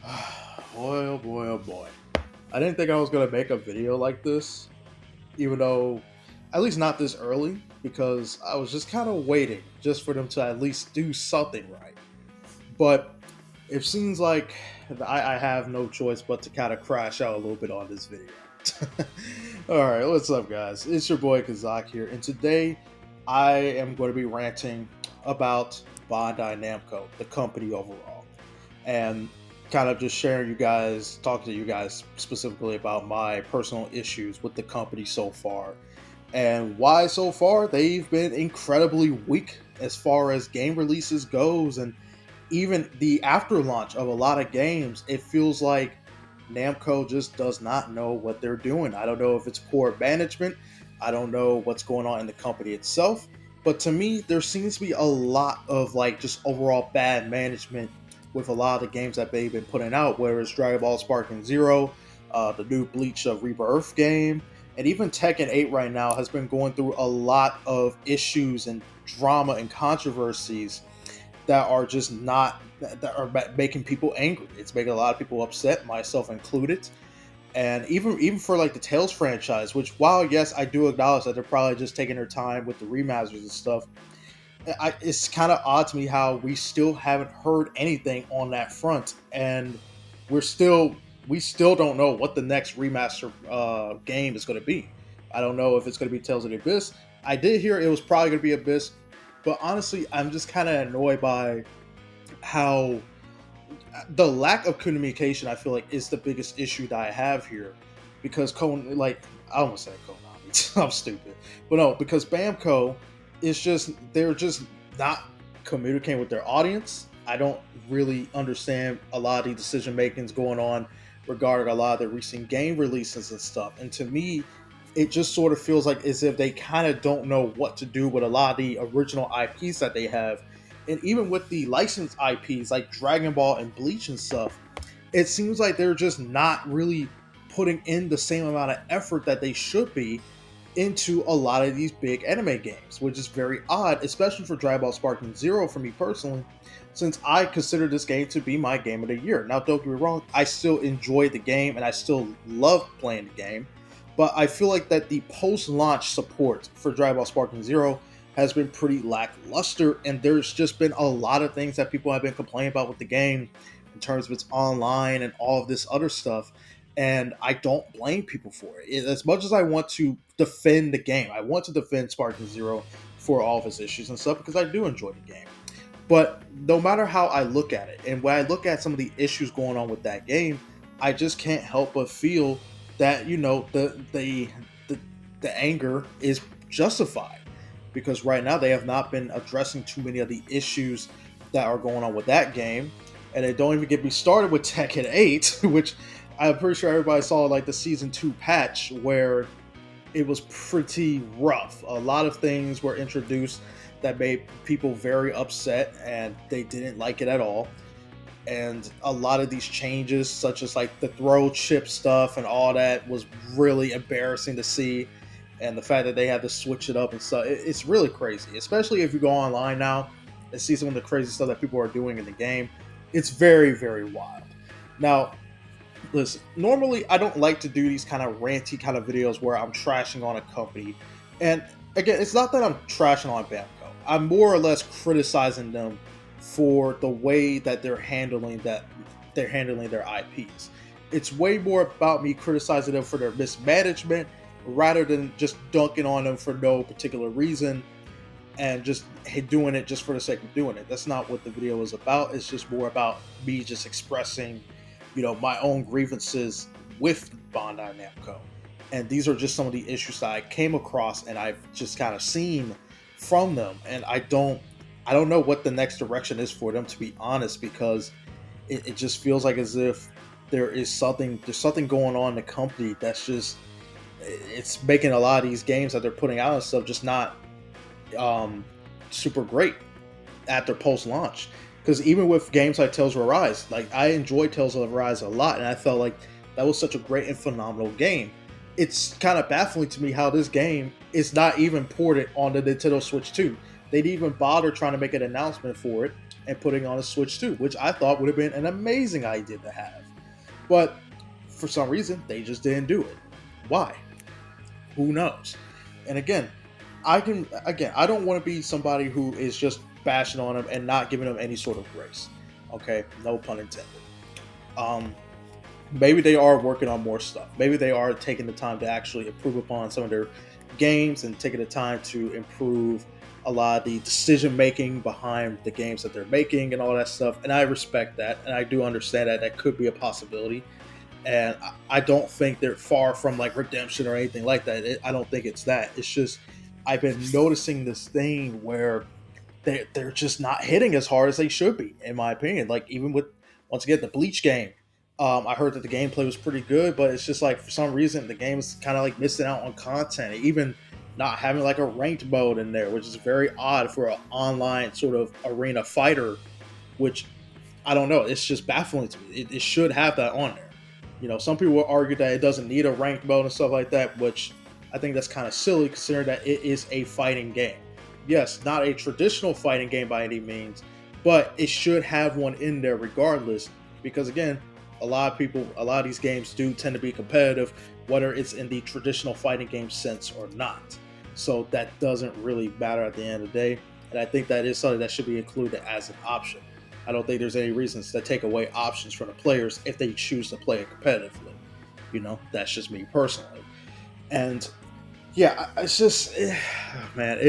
Boy, oh boy, oh boy. I didn't think I was gonna make a video like this, even though, at least not this early, because I was just kind of waiting just for them to at least do something right. But it seems like I have no choice but to kind of crash out a little bit on this video. Alright, what's up, guys? It's your boy Kazak here, and today I am going to be ranting about Bandai Namco, the company overall, and kind of just sharing you guys, talking to you guys specifically about my personal issues with the company so far, and why so far they've been incredibly weak as far as game releases goes, and even the after launch of a lot of games, it feels like Namco just does not know what they're doing. I don't know if it's poor management. I don't know what's going on in the company itself. But to me, there seems to be a lot of like just overall bad management with a lot of the games that they've been putting out, whether it's Dragon Ball Sparking Zero, the new Bleach of Rebirth game, and even Tekken 8 right now has been going through a lot of issues and drama and controversies that are just not that are making people angry. It's making a lot of people upset, myself included. And even for like the Tales franchise, which while yes, I do acknowledge that they're probably just taking their time with the remasters and stuff. It's kind of odd to me how we still haven't heard anything on that front, and we're still we still don't know what the next remaster game is going to be. I don't know if it's going to be Tales of the Abyss. I did hear it was probably going to be Abyss, but honestly, I'm just kind of annoyed by how the lack of communication. I feel like is the biggest issue that I have here, because like I almost said Konami, I'm stupid, but no, because Bamco is just they're just not communicating with their audience. I don't really understand a lot of the decision makings going on regarding a lot of the recent game releases and stuff, and to me. It just sort of feels like as if they kind of don't know what to do with a lot of the original IPs that they have, and even with the licensed IPs like Dragon Ball and Bleach and stuff, it seems like they're just not really putting in the same amount of effort that they should be into a lot of these big anime games, which is very odd, especially for Dragon Ball Sparking Zero for me personally, since I consider this game to be my game of the year. Now, don't get me wrong, I still enjoy the game and I still love playing the game, but I feel like that the post-launch support for Dragon Ball Sparking Zero has been pretty lackluster, and there's just been a lot of things that people have been complaining about with the game in terms of its online and all of this other stuff. And I don't blame people for it. As much as I want to defend the game, I want to defend Sparking Zero for all of its issues and stuff because I do enjoy the game. But no matter how I look at it, and when I look at some of the issues going on with that game, I just can't help but feel that the anger is justified, because right now they have not been addressing too many of the issues that are going on with that game, and they don't even get me started with Tekken 8, which I'm pretty sure everybody saw like the season 2 patch where it was pretty rough. A lot of things were introduced that made people very upset and they didn't like it at all. And a lot of these changes, such as like the throw chip stuff and all that, was really embarrassing to see. And the fact that they had to switch it up and stuff, it's really crazy. Especially if you go online now and see some of the crazy stuff that people are doing in the game. It's very, very wild. Now, listen, normally I don't like to do these kind of ranty kind of videos where I'm trashing on a company. And again, it's not that I'm trashing on Bamco. I'm more or less criticizing them for the way that they're handling their IPs. It's way more about me criticizing them for their mismanagement rather than just dunking on them for no particular reason and just doing it just for the sake of doing it. That's not what the video is about. It's just more about me just expressing, my own grievances with Bandai Namco. And these are just some of the issues that I came across and I've just kind of seen from them. And I don't know what the next direction is for them, to be honest, because it just feels like as if there's something going on in the company that's just it's making a lot of these games that they're putting out and stuff just not super great at their post launch. Because even with games like Tales of Arise, like I enjoyed Tales of Arise a lot, and I felt like that was such a great and phenomenal game. It's kind of baffling to me how this game is not even ported on the Nintendo Switch 2. They didn't even bother trying to make an announcement for it, and putting on a Switch 2, which I thought would have been an amazing idea to have. But for some reason, they just didn't do it. Why? Who knows? And I don't want to be somebody who is just bashing on them and not giving them any sort of grace. Okay, no pun intended. Um, Maybe they are working on more stuff. Maybe they are taking the time to actually improve upon some of their games and taking the time to improve a lot of the decision making behind the games that they're making and all that stuff. And I respect that, and I do understand that that could be a possibility. And I don't think they're far from like redemption or anything like that. I don't think it's that. It's just I've been noticing this thing where they're just not hitting as hard as they should be, in my opinion. Like even with once again the Bleach game, I heard that the gameplay was pretty good, but it's just like for some reason the game is kind of like missing out on content, even not having like a ranked mode in there, which is very odd for an online sort of arena fighter. Which I don't know, it's just baffling to me. It should have that on there. Some people will argue that it doesn't need a ranked mode and stuff like that, which I think that's kind of silly considering that it is a fighting game. Yes, not a traditional fighting game by any means, but it should have one in there regardless, because again, a lot of these games do tend to be competitive, whether it's in the traditional fighting game sense or not. So that doesn't really matter at the end of the day, and I think that is something that should be included as an option. I don't think there's any reasons to take away options from the players if they choose to play it competitively. That's just me personally. And yeah, it's just, man,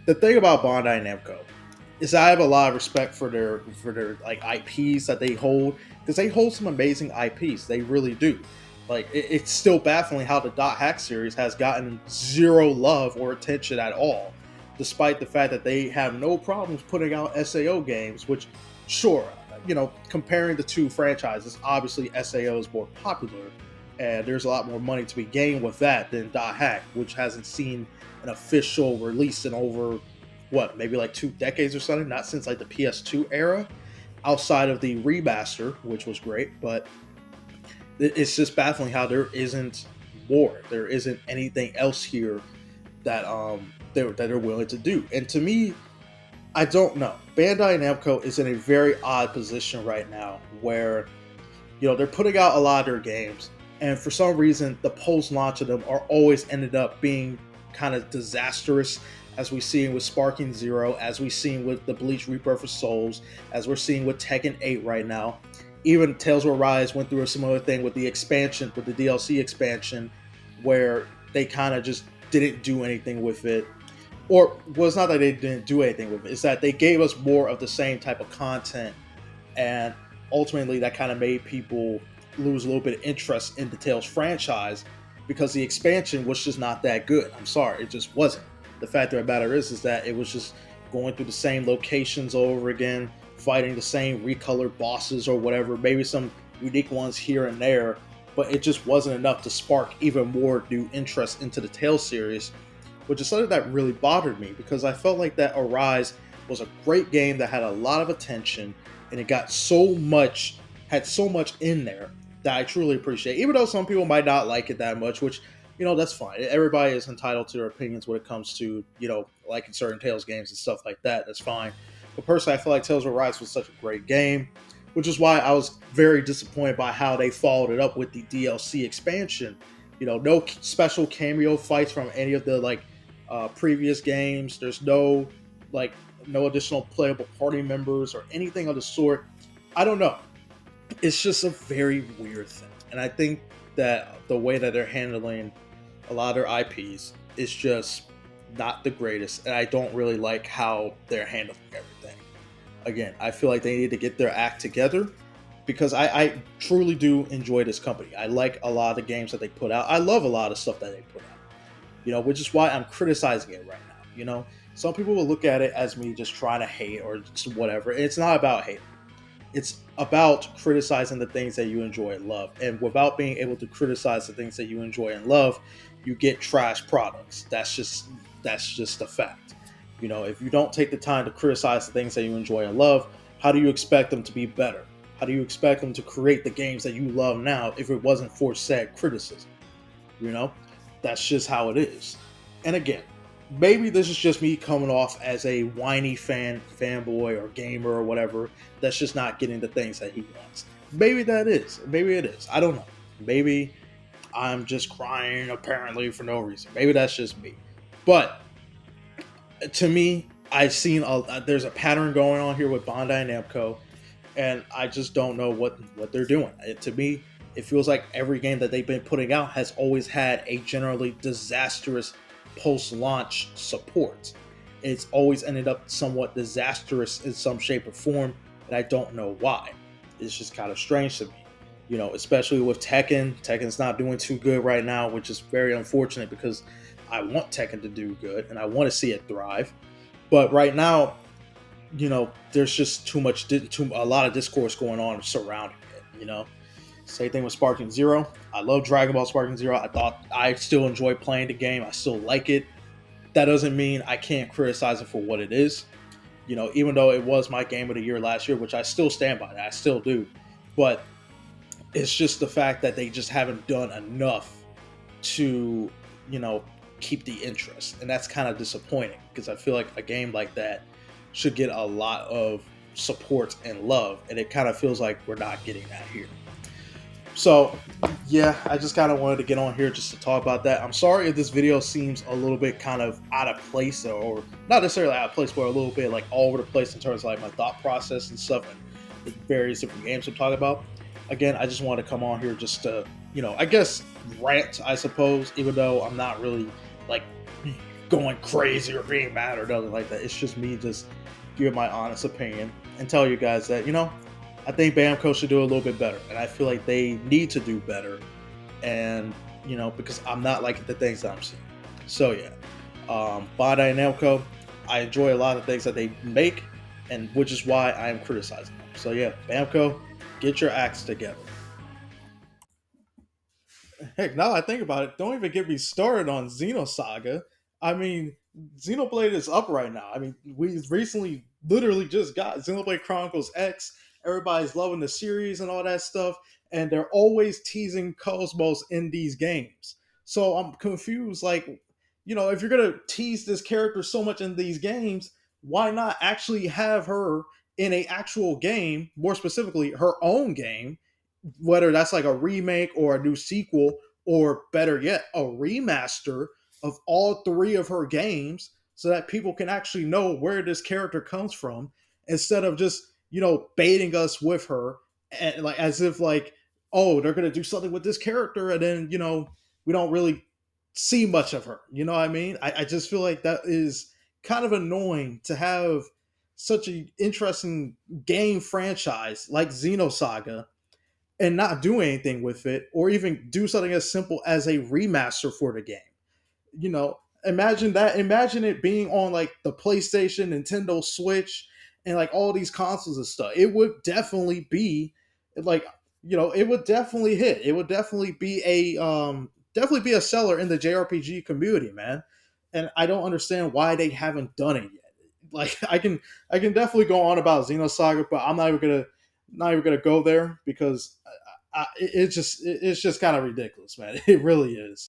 the thing about Bandai Namco is I have a lot of respect for their like IPs that they hold, because they hold some amazing IPs. They really do. Like it's still baffling how the Dot Hack series has gotten zero love or attention at all, despite the fact that they have no problems putting out SAO games. Which, sure, comparing the two franchises, obviously SAO is more popular, and there's a lot more money to be gained with that than Dot Hack, which hasn't seen an official release in over maybe like 2 decades or something, not since like the PS2 era, outside of the remaster, which was great. But it's just baffling how there isn't more. There isn't anything else here that they're willing to do. And to me, I don't know. Bandai Namco is in a very odd position right now where they're putting out a lot of their games, and for some reason the post-launch of them are always ended up being kind of disastrous, as we've seen with Sparking Zero, as we've seen with the Bleach Rebirth of Souls, as we're seeing with Tekken 8 right now. Even Tales of Arise went through a similar thing with the expansion, with the DLC expansion, where they kind of just didn't do anything with it. Or, well, it's not that they didn't do anything with it, it's that they gave us more of the same type of content, and ultimately that kind of made people lose a little bit of interest in the Tales franchise, because the expansion was just not that good. I'm sorry, it just wasn't. The fact of the matter is that it was just going through the same locations over again, fighting the same recolored bosses or whatever, maybe some unique ones here and there, but it just wasn't enough to spark even more new interest into the Tales series, which is something that really bothered me, because I felt like that Arise was a great game that had a lot of attention, and it got had so much in there that I truly appreciate, even though some people might not like it that much, which, that's fine. Everybody is entitled to their opinions when it comes to, liking certain Tales games and stuff like that. That's fine. But personally, I feel like Tales of Arise was such a great game, which is why I was very disappointed by how they followed it up with the DLC expansion. No special cameo fights from any of the previous games. There's no additional playable party members or anything of the sort. I don't know. It's just a very weird thing, and I think that the way that they're handling a lot of their IPs is just not the greatest, and I don't really like how they're handling everything. Again, I feel like they need to get their act together, because I truly do enjoy this company. I like a lot of the games that they put out. I love a lot of stuff that they put out, which is why I'm criticizing it right now. Some people will look at it as me just trying to hate or just whatever. It's not about hate. It's about criticizing the things that you enjoy and love. And without being able to criticize the things that you enjoy and love, you get trash products. That's just a fact. If you don't take the time to criticize the things that you enjoy and love, how do you expect them to be better? How do you expect them to create the games that you love now if it wasn't for said criticism? That's just how it is. And again, maybe this is just me coming off as a whiny fanboy or gamer or whatever that's just not getting the things that he wants. Maybe that is. Maybe it is. I don't know. Maybe I'm just crying apparently for no reason. Maybe that's just me. But to me, I've seen there's a pattern going on here with Bandai Namco, and I just don't know what they're doing. To me, it feels like every game that they've been putting out has always had a generally disastrous post-launch support. It's always ended up somewhat disastrous in some shape or form, and I don't know why. It's just kind of strange to me. Especially with Tekken. Tekken's not doing too good right now, which is very unfortunate because I want Tekken to do good and I want to see it thrive. But right now, there's just a lot of discourse going on surrounding it. Same thing with Sparking Zero. I love Dragon Ball Sparking Zero. I still enjoy playing the game. I still like it. That doesn't mean I can't criticize it for what it is. Even though it was my game of the year last year, which I still stand by, I still do. But it's just the fact that they just haven't done enough to, you know, keep the interest. And that's kind of disappointing because I feel like a game like that should get a lot of support and love. And it kind of feels like we're not getting that here. So, yeah, I just kind of wanted to get on here just to talk about that. I'm sorry if this video seems a little bit kind of out of place, or not necessarily out of place, but a little bit like all over the place in terms of like my thought process and stuff and the various different games I'm talking about. Again, I just wanted to come on here just to, I guess rant, I suppose, even though I'm not really like going crazy or being mad or nothing like that. It's just me just giving my honest opinion and tell you guys that, I think Bamco should do a little bit better, and I feel like they need to do better. And because I'm not liking the things that I'm seeing. So yeah, Bandai Namco, I enjoy a lot of things that they make, and which is why I am criticizing them. So yeah, Bamco, get your acts together. Heck, now I think about it, don't even get me started on Xenosaga. I mean, Xenoblade is up right now. I mean, we recently literally just got Xenoblade Chronicles X. Everybody's loving the series and all that stuff, and they're always teasing Cosmos in these games. So I'm confused. Like, if you're gonna tease this character so much in these games, why not actually have her in a actual game? More specifically, her own game, whether that's like a remake or a new sequel, or better yet, a remaster of all three of her games so that people can actually know where this character comes from instead of just, baiting us with her and like as if like, oh, they're going to do something with this character and then, we don't really see much of her. You know what I mean? I just feel like that is kind of annoying to have such an interesting game franchise like Xenosaga and not do anything with it, or even do something as simple as a remaster for the game. Imagine that. Imagine it being on like the PlayStation, Nintendo Switch, and like all these consoles and stuff. It would definitely be like, it would definitely hit. It would definitely be a seller in the JRPG community, man. And I don't understand why they haven't done it yet. Like I can definitely go on about Xenosaga, but I'm not even gonna go there because it's just kind of ridiculous, man. It really is.